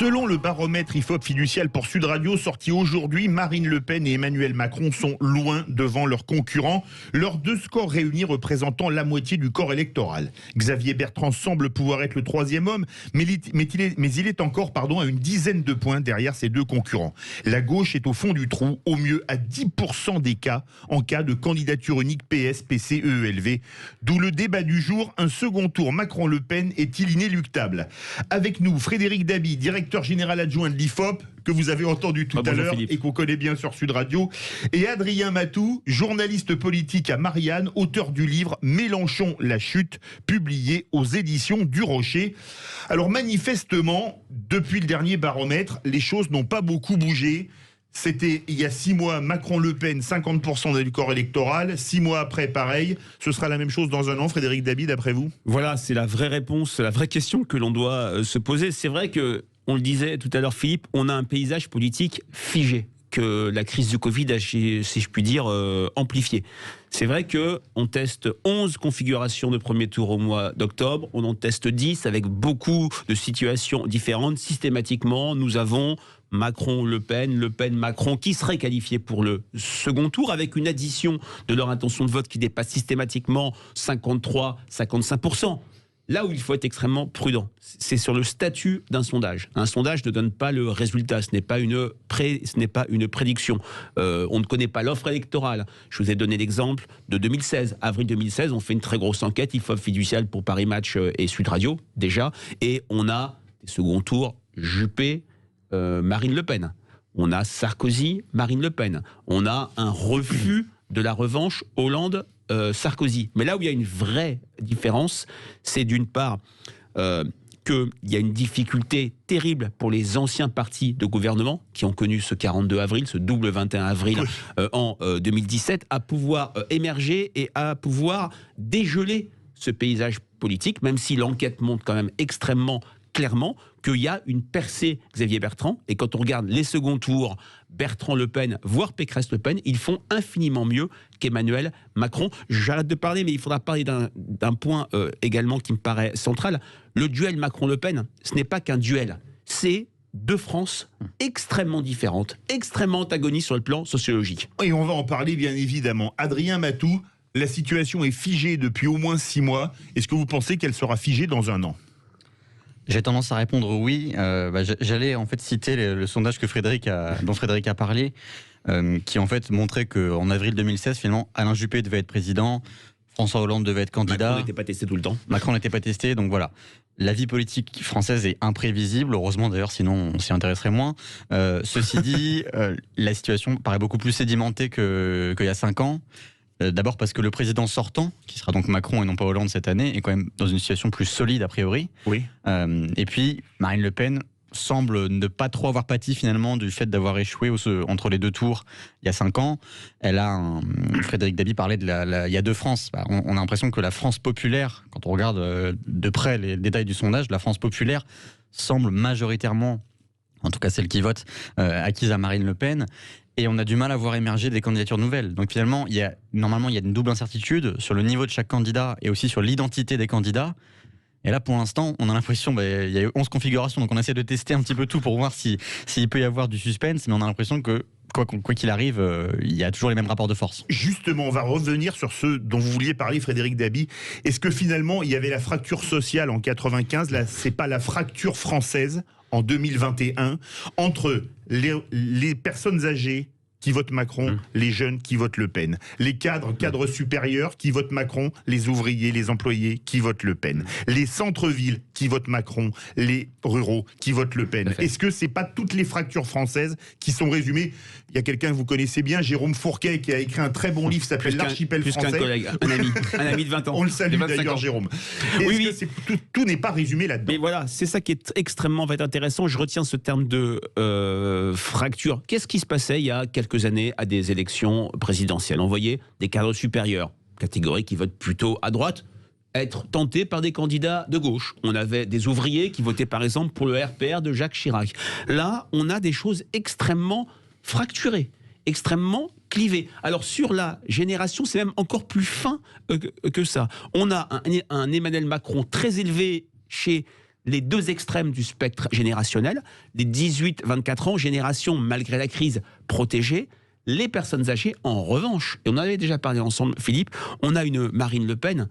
Selon le baromètre IFOP fiducial pour Sud Radio sorti aujourd'hui, Marine Le Pen et Emmanuel Macron sont loin devant leurs concurrents, leurs deux scores réunis représentant la moitié du corps électoral. Xavier Bertrand semble pouvoir être le troisième homme, mais il est encore à une dizaine de points derrière ses deux concurrents. La gauche est au fond du trou, au mieux à 10% des cas, en cas de candidature unique PS, PC, EELV. D'où le débat du jour, un second tour Macron-Le Pen est-il inéluctable? Avec nous, Frédéric Dabi, directeur général adjoint de l'IFOP, que vous avez entendu tout à l'heure Philippe. et qu'on connaît bien sur Sud Radio, et Adrien Matou, journaliste politique à Marianne, auteur du livre Mélenchon, la chute, publié aux éditions du Rocher. Alors manifestement, depuis le dernier baromètre, les choses n'ont pas beaucoup bougé. C'était il y a 6 mois, Macron-Le Pen, 50% du corps électoral. 6 mois après, pareil. Ce sera la même chose dans un an, Frédéric Dabi, d'après vous? Voilà, c'est la vraie réponse, la vraie question que l'on doit se poser. C'est vrai que, on le disait tout à l'heure, Philippe, on a un paysage politique figé, que la crise du Covid a, si je puis dire, amplifié. C'est vrai qu'on teste 11 configurations de premier tour au mois d'octobre, on en teste 10 avec beaucoup de situations différentes. Systématiquement, nous avons Macron-Le Pen, Le Pen-Macron, qui seraient qualifiés pour le second tour, avec une addition de leur intention de vote qui dépasse systématiquement 53-55%. Là où il faut être extrêmement prudent, c'est sur le statut d'un sondage. Un sondage ne donne pas le résultat, ce n'est pas une prédiction. On ne connaît pas l'offre électorale. Je vous ai donné l'exemple de 2016. Avril 2016, on fait une très grosse enquête, IFOP fiducial pour Paris Match et Sud Radio, déjà. Et on a des seconds tours, Juppé, Marine Le Pen. On a Sarkozy, Marine Le Pen. On a un refus de la revanche Hollande-Sarkozy. Mais là où il y a une vraie différence, c'est d'une part qu'il y a une difficulté terrible pour les anciens partis de gouvernement qui ont connu ce 42 avril, ce double 21 avril en 2017, à pouvoir émerger et à pouvoir dégeler ce paysage politique, même si l'enquête montre quand même extrêmement clairement qu'il y a une percée Xavier Bertrand, et quand on regarde les seconds tours, Bertrand-Le Pen, voire Pécresse-Le Pen, ils font infiniment mieux qu'Emmanuel Macron. J'arrête de parler, mais il faudra parler d'un point également qui me paraît central. Le duel Macron-Le Pen, ce n'est pas qu'un duel, c'est deux France extrêmement différentes, extrêmement antagonistes sur le plan sociologique. Et on va en parler bien évidemment. Adrien Matou, la situation est figée depuis au moins 6 mois. Est-ce que vous pensez qu'elle sera figée dans un an? J'ai tendance à répondre oui. J'allais en fait citer le sondage dont Frédéric a parlé, qui en fait montrait qu'en avril 2016, finalement, Alain Juppé devait être président, François Hollande devait être candidat. Macron n'était pas testé tout le temps. Macron n'était pas testé, donc voilà. La vie politique française est imprévisible, heureusement d'ailleurs, sinon on s'y intéresserait moins. Ceci dit, la situation paraît beaucoup plus sédimentée qu'il y a 5 ans. D'abord parce que le président sortant, qui sera donc Macron et non pas Hollande cette année, est quand même dans une situation plus solide a priori. Oui. Et puis Marine Le Pen semble ne pas trop avoir pâti finalement du fait d'avoir échoué entre les deux tours il y a 5 ans. Frédéric Dabi parlait il y a 2 France. On a l'impression que la France populaire, quand on regarde de près les détails du sondage, la France populaire semble majoritairement, en tout cas celle qui vote, acquise à Marine Le Pen. Et on a du mal à voir émerger des candidatures nouvelles. Donc finalement, normalement, il y a une double incertitude sur le niveau de chaque candidat et aussi sur l'identité des candidats. Et là, pour l'instant, on a l'impression, il y a eu 11 configurations, donc on essaie de tester un petit peu tout pour voir s'il peut y avoir du suspense, mais on a l'impression que, quoi qu'il arrive, il y a toujours les mêmes rapports de force. Justement, on va revenir sur ce dont vous vouliez parler, Frédéric Dabi. Est-ce que finalement, il y avait la fracture sociale en 95, là, c'est pas la fracture française en 2021, entre les personnes âgées qui votent Macron, les jeunes qui votent Le Pen, les cadres supérieurs qui votent Macron, les ouvriers, les employés qui votent Le Pen, les centres-villes qui votent Macron, les ruraux qui votent Le Pen. Est-ce que c'est pas toutes les fractures françaises qui sont résumées? Il y a quelqu'un que vous connaissez bien, Jérôme Fourquet, qui a écrit un très bon livre qui s'appelle L'Archipel français. Plus qu'un collègue, un ami de 20 ans. On le salue d'ailleurs, Jérôme. Est-ce que tout n'est pas résumé là-dedans? Mais voilà, c'est ça qui est extrêmement intéressant. Je retiens ce terme de fracture. Qu'est-ce qui se passait il y a quelques années à des élections présidentielles? On voyait des cadres supérieurs, catégories qui votent plutôt à droite, être tentés par des candidats de gauche. On avait des ouvriers qui votaient par exemple pour le RPR de Jacques Chirac. Là, on a des choses extrêmement fracturées, extrêmement clivées. Alors sur la génération, c'est même encore plus fin que ça. On a un Emmanuel Macron très élevé chez les deux extrêmes du spectre générationnel, les 18-24 ans, génération malgré la crise protégée. Les personnes âgées, en revanche, et on en avait déjà parlé ensemble, Philippe, on a une Marine Le Pen,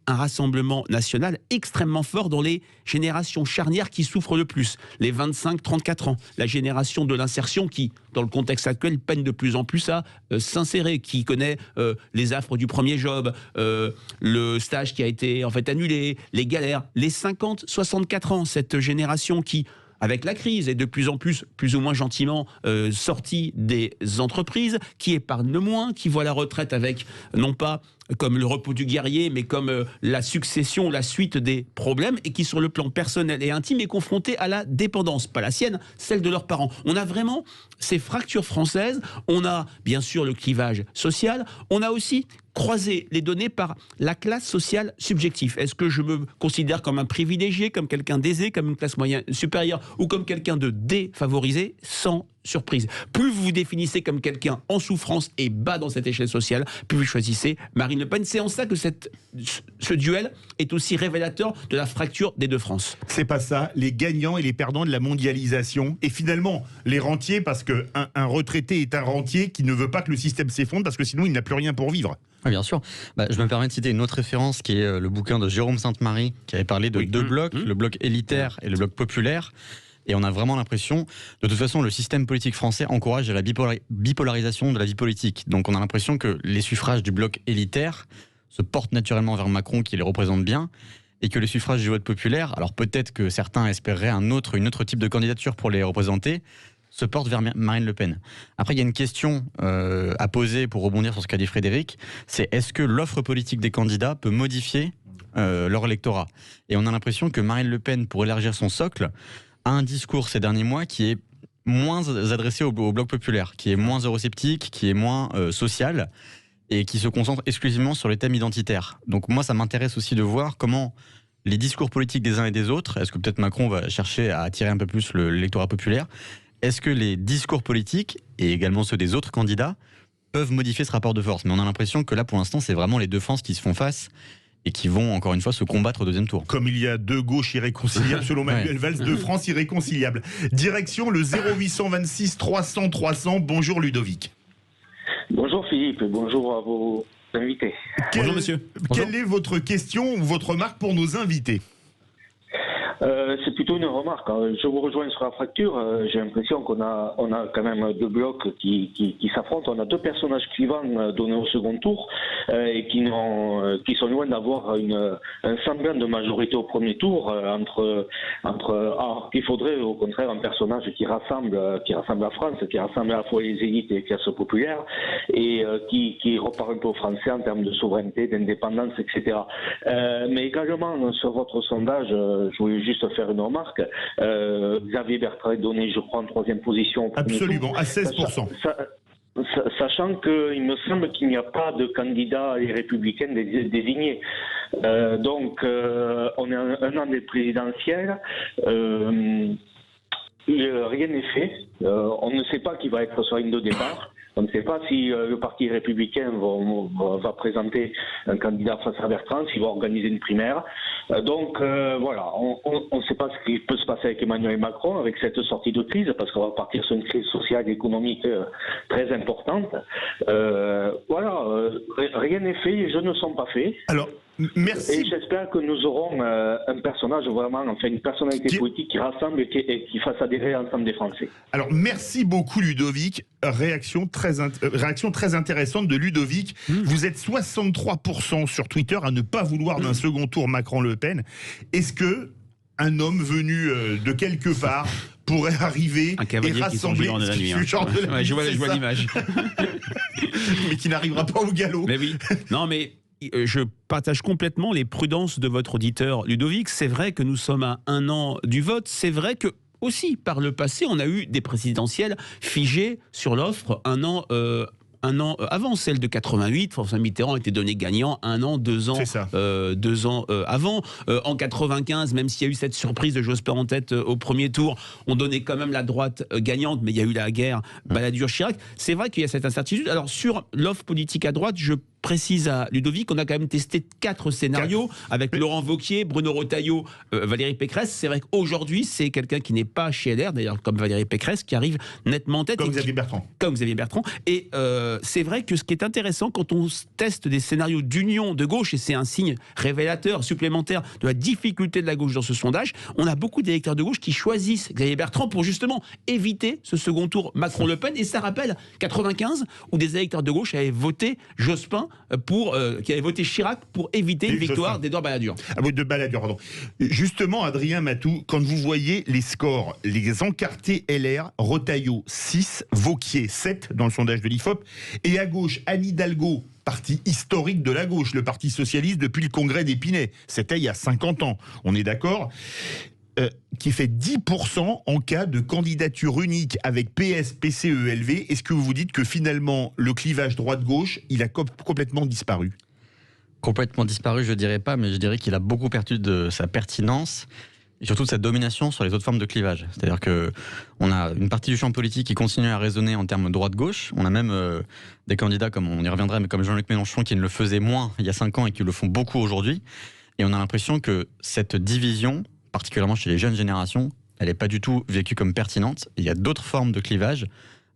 un rassemblement national extrêmement fort dans les générations charnières qui souffrent le plus, les 25-34 ans, la génération de l'insertion qui, dans le contexte actuel, peine de plus en plus à s'insérer, qui connaît les affres du premier job, le stage qui a été en fait annulé, les galères, les 50-64 ans, cette génération qui, avec la crise, est de plus en plus ou moins gentiment sortie des entreprises, qui épargne le moins, qui voit la retraite avec, non pas comme le repos du guerrier, mais comme la succession, la suite des problèmes, et qui, sur le plan personnel et intime, est confronté à la dépendance, pas la sienne, celle de leurs parents. On a vraiment ces fractures françaises, on a bien sûr le clivage social, on a aussi croisé les données par la classe sociale subjective. Est-ce que je me considère comme un privilégié, comme quelqu'un d'aisé, comme une classe moyenne supérieure, ou comme quelqu'un de défavorisé? Sans surprise. Plus vous vous définissez comme quelqu'un en souffrance et bas dans cette échelle sociale, plus vous choisissez Marine Le Pen. C'est en ça que ce duel est aussi révélateur de la fracture des deux France. C'est pas ça, les gagnants et les perdants de la mondialisation. Et finalement, les rentiers, parce qu'un retraité est un rentier qui ne veut pas que le système s'effondre, parce que sinon il n'a plus rien pour vivre. Ah, bien sûr. Je me permets de citer une autre référence qui est le bouquin de Jérôme Sainte-Marie, qui avait parlé de deux blocs, le bloc élitaire et le bloc populaire. Et on a vraiment l'impression, de toute façon, le système politique français encourage la bipolarisation de la vie politique. Donc on a l'impression que les suffrages du bloc élitaire se portent naturellement vers Macron, qui les représente bien, et que les suffrages du vote populaire, alors peut-être que certains espéreraient une autre type de candidature pour les représenter, se portent vers Marine Le Pen. Après, il y a une question à poser pour rebondir sur ce qu'a dit Frédéric, c'est est-ce que l'offre politique des candidats peut modifier leur électorat? Et on a l'impression que Marine Le Pen, pour élargir son socle, a un discours ces derniers mois qui est moins adressé au bloc populaire, qui est moins eurosceptique, qui est moins social, et qui se concentre exclusivement sur les thèmes identitaires. Donc moi, ça m'intéresse aussi de voir comment les discours politiques des uns et des autres, est-ce que peut-être Macron va chercher à attirer un peu plus l'électorat populaire, est-ce que les discours politiques, et également ceux des autres candidats, peuvent modifier ce rapport de force? Mais on a l'impression que là, pour l'instant, c'est vraiment les deux France qui se font face, et qui vont, encore une fois, se combattre au deuxième tour. Comme il y a deux gauches irréconciliables, selon Manuel Valls, deux France irréconciliables. Direction le 0826 300 300. Bonjour Ludovic. Bonjour Philippe, bonjour à vos invités. Bonjour monsieur. Quelle est votre question ou votre remarque pour nos invités? C'est plutôt une remarque. Je vous rejoins sur la fracture. J'ai l'impression qu'on a quand même deux blocs qui s'affrontent. On a deux personnages clivants donnés au second tour et qui sont loin d'avoir un semblant de majorité au premier tour. Il faudrait au contraire un personnage qui rassemble la France, qui rassemble à la fois les élites et les classes populaires et qui repart un peu aux Français en termes de souveraineté, d'indépendance, etc. Mais également sur votre sondage, je voulais juste faire une remarque. Xavier Bertrand est donné, je crois, en troisième position. Absolument, à 16%. Sachant qu'il me semble qu'il n'y a pas de candidat les républicains désignés. Donc, on est un an des présidentielles. Rien n'est fait. On ne sait pas qui va être sur la ligne de départ. On ne sait pas si le Parti républicain va présenter un candidat face à Bertrand, s'il va organiser une primaire. Donc voilà, on ne sait pas ce qui peut se passer avec Emmanuel Macron, avec cette sortie de crise, parce qu'on va partir sur une crise sociale et économique très importante. Voilà, rien n'est fait, les jeux ne sont pas faits. Alors, merci. Et j'espère que nous aurons un personnage vraiment, enfin une personnalité politique qui rassemble et qui fasse adhérer l'ensemble des Français. Alors, merci beaucoup Ludovic. Réaction très intéressante de Ludovic. Vous êtes 63% sur Twitter à ne pas vouloir d'un second tour Macron-Le Pen. Est-ce que un homme venu de quelque part pourrait arriver et rassembler je vois l'image. Mais qui n'arrivera pas au galop. Mais oui. Non, mais je partage complètement les prudences de votre auditeur Ludovic. C'est vrai que nous sommes à un an du vote. C'est vrai que aussi, par le passé, on a eu des présidentielles figées sur l'offre un an avant, celle de 88. François Mitterrand était donné gagnant 1 an, 2 ans, 2 ans avant. En 95, même s'il y a eu cette surprise de Jospin en tête au premier tour, on donnait quand même la droite gagnante, mais il y a eu la guerre Balladur-Chirac. C'est vrai qu'il y a cette incertitude. Alors sur l'offre politique à droite, je précise à Ludovic, on a quand même testé 4 scénarios avec Laurent Wauquiez, Bruno Retailleau, Valérie Pécresse. C'est vrai qu'aujourd'hui, c'est quelqu'un qui n'est pas chez LR, d'ailleurs comme Valérie Pécresse, qui arrive nettement en tête. Comme Xavier Bertrand. Comme Xavier Bertrand. Et c'est vrai que ce qui est intéressant quand on teste des scénarios d'union de gauche, et c'est un signe révélateur, supplémentaire de la difficulté de la gauche dans ce sondage, on a beaucoup d'électeurs de gauche qui choisissent Xavier Bertrand pour justement éviter ce second tour Macron-Le Pen. Et ça rappelle 95, où des électeurs de gauche avaient voté Jospin qui avait voté Chirac pour éviter une victoire d'Édouard Balladur. Ah oui, de Balladur, pardon. Justement, Adrien Matou, quand vous voyez les scores, les encartés LR, Retailleau 6, Wauquiez 7 dans le sondage de l'IFOP, et à gauche, Anne Hidalgo, parti historique de la gauche, le Parti socialiste depuis le congrès d'Épinay. C'était il y a 50 ans, on est d'accord, qui fait 10% en cas de candidature unique avec PS, PCE, LV. Est-ce que vous vous dites que finalement, le clivage droite-gauche, il a complètement disparu ? Complètement disparu, je dirais pas, mais je dirais qu'il a beaucoup perdu de sa pertinence et surtout de sa domination sur les autres formes de clivage. C'est-à-dire que on a une partie du champ politique qui continue à raisonner en termes droite-gauche. On a même des candidats, comme on y reviendrait, mais comme Jean-Luc Mélenchon, qui ne le faisait moins il y a 5 ans et qui le font beaucoup aujourd'hui. Et on a l'impression que cette division, particulièrement chez les jeunes générations, elle n'est pas du tout vécue comme pertinente. Il y a d'autres formes de clivage.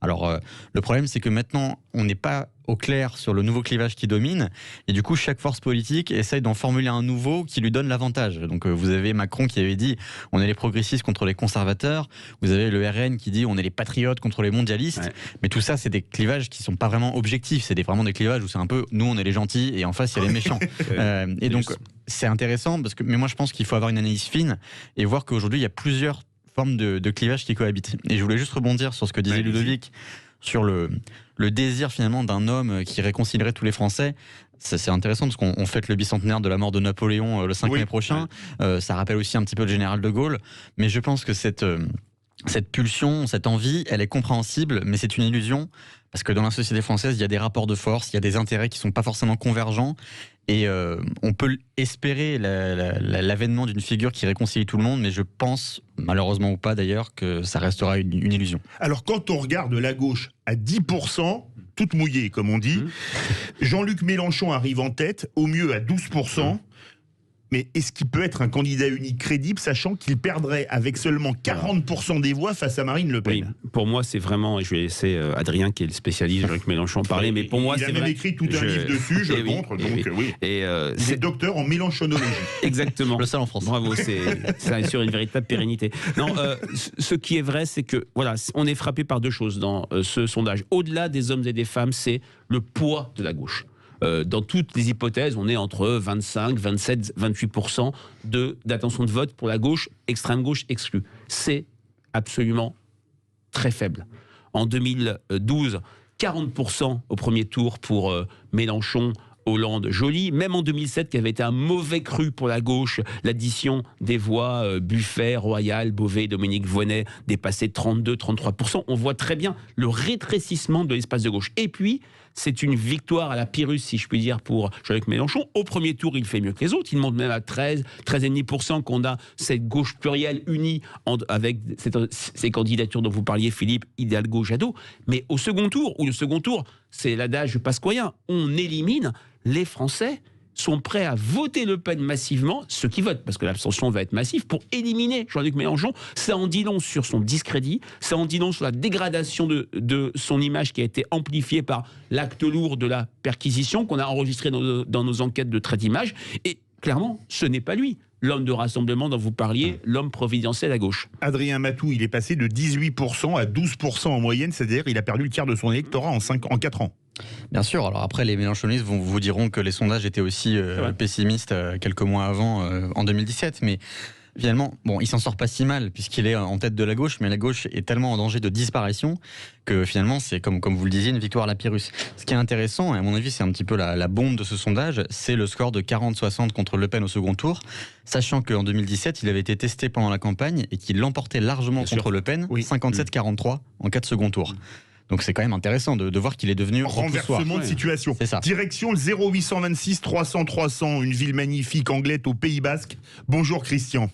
Alors, le problème, c'est que maintenant, on n'est pas au clair sur le nouveau clivage qui domine, et du coup, chaque force politique essaye d'en formuler un nouveau qui lui donne l'avantage. Donc, vous avez Macron qui avait dit « on est les progressistes contre les conservateurs », vous avez le RN qui dit « on est les patriotes contre les mondialistes ouais. », mais tout ça, c'est des clivages qui ne sont pas vraiment objectifs, c'est vraiment des clivages où c'est un peu « nous, on est les gentils, et en face, il y a les méchants ». Et donc, c'est intéressant, mais moi, je pense qu'il faut avoir une analyse fine, et voir qu'aujourd'hui, il y a plusieurs formes de clivage qui cohabitent. Et je voulais juste rebondir sur ce que disait Ludovic, sur le désir finalement d'un homme qui réconcilierait tous les Français. C'est intéressant parce qu'on fête le bicentenaire de la mort de Napoléon le 5 mai prochain. Ça rappelle aussi un petit peu le général de Gaulle. Mais je pense que cette pulsion, cette envie, elle est compréhensible, mais c'est une illusion. Parce que dans la société française, il y a des rapports de force, il y a des intérêts qui ne sont pas forcément convergents. Et on peut espérer l'avènement d'une figure qui réconcilie tout le monde, mais je pense, malheureusement ou pas d'ailleurs, que ça restera une illusion. Alors quand on regarde la gauche à 10%, toute mouillée comme on dit, Jean-Luc Mélenchon arrive en tête, au mieux à 12%. Mais est-ce qu'il peut être un candidat unique crédible, sachant qu'il perdrait avec seulement 40% des voix face à Marine Le Pen? Oui, pour moi, c'est vraiment, et je vais laisser Adrien, qui est le spécialiste, Jean-Luc Mélenchon, parler, mais pour moi, c'est vrai. Il a même écrit tout un livre dessus, je le montre, donc oui. C'est docteur en mélenchonologie. Exactement. Le seul en France. Bravo, c'est sur une véritable pérennité. Non, ce qui est vrai, c'est que, voilà, on est frappé par deux choses dans ce sondage. Au-delà des hommes et des femmes, c'est le poids de la gauche. Dans toutes les hypothèses, on est entre 25, 27, 28% d'attention de vote pour la gauche, extrême gauche exclue. C'est absolument très faible. En 2012, 40% au premier tour pour Mélenchon, Hollande, Joly. Même en 2007, qui avait été un mauvais cru pour la gauche, l'addition des voix Buffet, Royal, Beauvais, Dominique Voynet dépassait 32-33%. On voit très bien le rétrécissement de l'espace de gauche. Et puis, c'est une victoire à la Pyrrhus, si je puis dire, pour Jean-Luc Mélenchon. Au premier tour, il fait mieux que les autres. Il monte même à 13,5% qu'on a cette gauche plurielle unie avec ces candidatures dont vous parliez, Philippe, Hidalgo, Jadot. Mais au second tour, c'est l'adage pasquoyen, on élimine les Français sont prêts à voter Le Pen massivement, ceux qui votent, parce que l'abstention va être massive, pour éliminer Jean-Luc Mélenchon. Ça en dit long sur son discrédit, ça en dit long sur la dégradation de son image qui a été amplifiée par l'acte lourd de la perquisition qu'on a enregistré dans nos enquêtes de traite d'image. Et clairement, ce n'est pas lui. L'homme de rassemblement dont vous parliez, l'homme providentiel à gauche. Adrien Matou, il est passé de 18% à 12% en moyenne, c'est-à-dire il a perdu le tiers de son électorat en 4 ans. Bien sûr, alors après les mélenchonistes vous diront que les sondages étaient aussi pessimistes quelques mois avant, en 2017, mais finalement, bon, il s'en sort pas si mal puisqu'il est en tête de la gauche, mais la gauche est tellement en danger de disparition que finalement c'est comme vous le disiez, une victoire à la Pyrrhus. Ce qui est intéressant, et à mon avis c'est un petit peu la bombe de ce sondage, c'est le score de 40-60 contre Le Pen au second tour, sachant qu'en 2017 il avait été testé pendant la campagne et qu'il l'emportait largement contre Le Pen, 57-43 en 4 seconds tours. Donc c'est quand même intéressant de voir qu'il est devenu renversement de situation. C'est ça. Direction le 0826 300 300, une ville magnifique anglaise au Pays Basque. Bonjour Christian.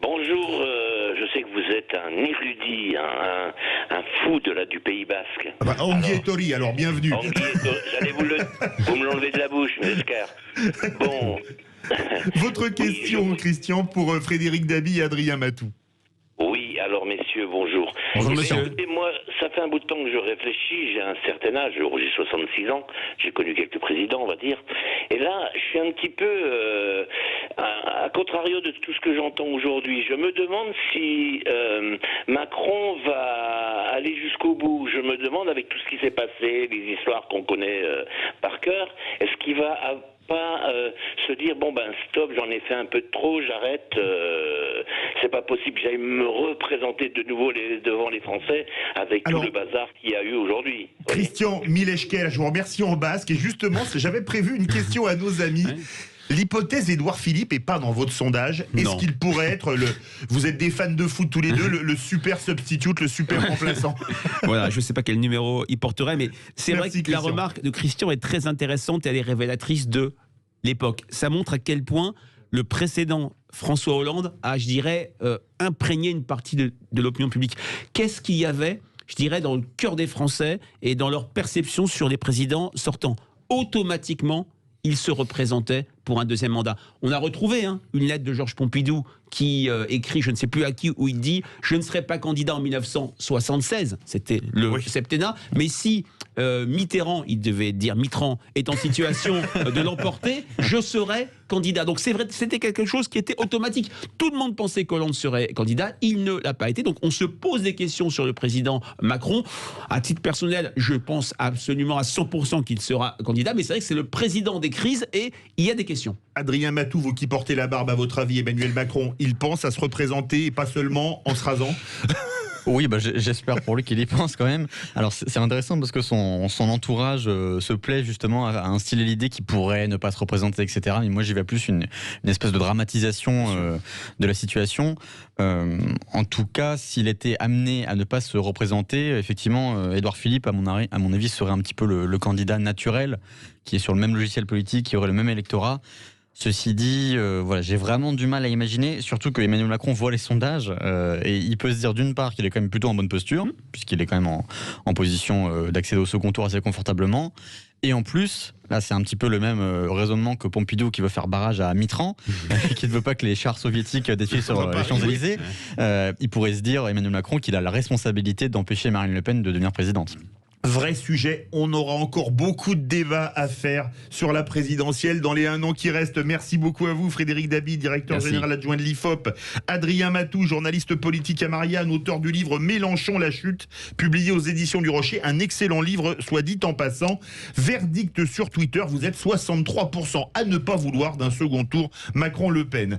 Bonjour, je sais que vous êtes un érudit, un fou du Pays Basque. Ah bah, Anguietori, alors bienvenue. J'allais vous me l'enlever de la bouche, mes escars. Bon. Votre question, Christian, pour Frédéric Dabi et Adrien Matou. Oui, alors messieurs, bonjour. Bonjour, monsieur. Écoutez, moi, ça fait un bout de temps que je réfléchis, j'ai un certain âge, j'ai 66 ans, j'ai connu quelques présidents, on va dire, et là, je suis un petit peu à contrario de tout ce que j'entends aujourd'hui. Je me demande si Macron va aller jusqu'au bout. Je me demande, avec tout ce qui s'est passé, les histoires qu'on connaît par cœur, est-ce qu'il va pas se dire bon ben stop, j'en ai fait un peu de trop, j'arrête, c'est pas possible que j'aille me représenter de nouveau devant les Français avec tout le bazar qu'il y a eu aujourd'hui. Christian Mileshkel, je vous remercie en basque, et justement j'avais prévu une question à nos amis. Ouais. L'hypothèse Édouard Philippe est pas dans votre sondage. Est-ce qu'il pourrait être vous êtes des fans de foot tous les deux, le super substitute, le super remplaçant? Voilà, je sais pas quel numéro il porterait, mais c'est vrai que Christian. La remarque de Christian est très intéressante et elle est révélatrice de l'époque. Ça montre à quel point le précédent François Hollande a, je dirais, imprégné une partie de l'opinion publique. Qu'est-ce qu'il y avait, je dirais, dans le cœur des Français et dans leur perception sur les présidents sortants? Automatiquement, il se représentait pour un deuxième mandat. On a retrouvé une lettre de Georges Pompidou qui écrit, je ne sais plus à qui, où il dit « Je ne serai pas candidat en 1976 », c'était le septennat, mais si Mitterrand, il devait dire Mitterrand, est en situation de l'emporter, je serai candidat. Donc c'est vrai, c'était quelque chose qui était automatique. Tout le monde pensait qu'Hollande serait candidat, il ne l'a pas été. Donc on se pose des questions sur le président Macron. À titre personnel, je pense absolument à 100% qu'il sera candidat, mais c'est vrai que c'est le président des crises et il y a des questions. Adrien Matou, vous qui portez la barbe, à votre avis, Emmanuel Macron, il pense à se représenter et pas seulement en se rasant? Oui, j'espère pour lui qu'il y pense quand même. Alors c'est intéressant parce que son entourage se plaît justement à instiller l'idée qu'il pourrait ne pas se représenter, etc. Mais moi j'y vais plus une espèce de dramatisation de la situation. En tout cas, s'il était amené à ne pas se représenter, effectivement, Édouard Philippe, à mon avis, serait un petit peu le candidat naturel, qui est sur le même logiciel politique, qui aurait le même électorat. Ceci dit, voilà, j'ai vraiment du mal à imaginer, surtout que Emmanuel Macron voit les sondages et il peut se dire d'une part qu'il est quand même plutôt en bonne posture, puisqu'il est quand même en position d'accéder au second tour assez confortablement. Et en plus, là c'est un petit peu le même raisonnement que Pompidou qui veut faire barrage à Mitterrand, qui ne veut pas que les chars soviétiques défilent sur les Champs-Élysées. Il pourrait se dire, Emmanuel Macron, qu'il a la responsabilité d'empêcher Marine Le Pen de devenir présidente. Vrai sujet, on aura encore beaucoup de débats à faire sur la présidentielle dans les 1 an qui restent. Merci beaucoup à vous, Frédéric Dabi, directeur général adjoint de l'IFOP. Adrien Matou, journaliste politique à Marianne, auteur du livre Mélenchon, la chute, publié aux éditions du Rocher. Un excellent livre, soit dit en passant. Verdict sur Twitter, vous êtes 63% à ne pas vouloir d'un second tour Macron-Le Pen.